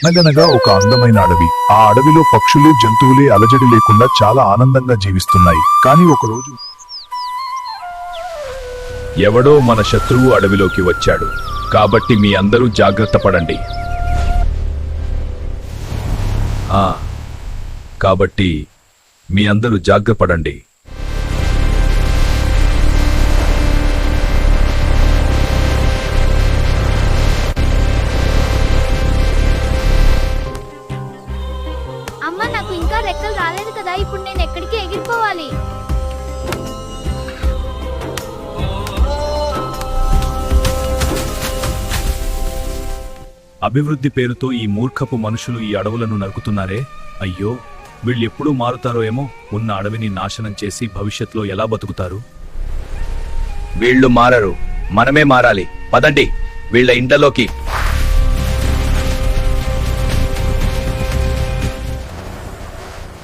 అనగనగా ఒక అందమైన అడవి. ఆ అడవిలో పక్షులు జంతువులే అలజడి లేకుండా చాలా ఆనందంగా జీవిస్తున్నాయి. కానీ ఒకరోజు ఎవడో మన శత్రువు అడవిలోకి వచ్చాడు. కాబట్టి మీ అందరూ జాగ్రత్త పడండి. కాబట్టి మీ అందరూ జాగ్రత్త పడండి. అమ్మ, నాకు ఇంకా రెక్కలు రాలేదు కదా, ఇప్పుడు నేను ఎక్కడికి ఎగిరిపోవాలి? అభివృద్ధి పేరుతో ఈ మూర్ఖపు మనుషులు ఈ అడవులను నరుకుతున్నారే. అయ్యో, వీళ్ళెప్పుడూ మారుతారో ఏమో. ఉన్న అడవిని నాశనం చేసి భవిష్యత్తులో ఎలా బతుకుతారు? వీళ్ళు మారరు, మనమే మారాలి. పదండి వీళ్ళ ఇంట్లోకి.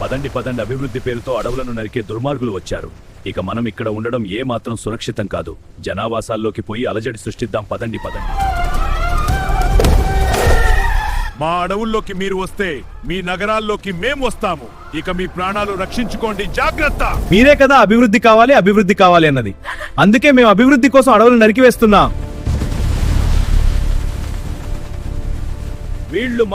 పదండి పదండి, అభివృద్ధి పేరుతో అడవులను నరికే దుర్మార్గులు వచ్చారు. ఇక మనం ఇక్కడ ఉండడం ఏ మాత్రం సురక్షితం కాదు. జనావాసాల్లోకి పోయి అలజడి సృష్టిద్దాం. పదండి పదండి. మా అడవుల్లోకి మీరు వస్తే మీ నగరాల్లోకి మేం వస్తాము. ఇక మీ ప్రాణాలు రక్షించుకోండి, జాగ్రత్త. మీరే కదా అభివృద్ధి కావాలి అన్నది. అందుకే మేము అభివృద్ధి కోసం అడవులు నరికివేస్తున్నాం. వీళ్ళు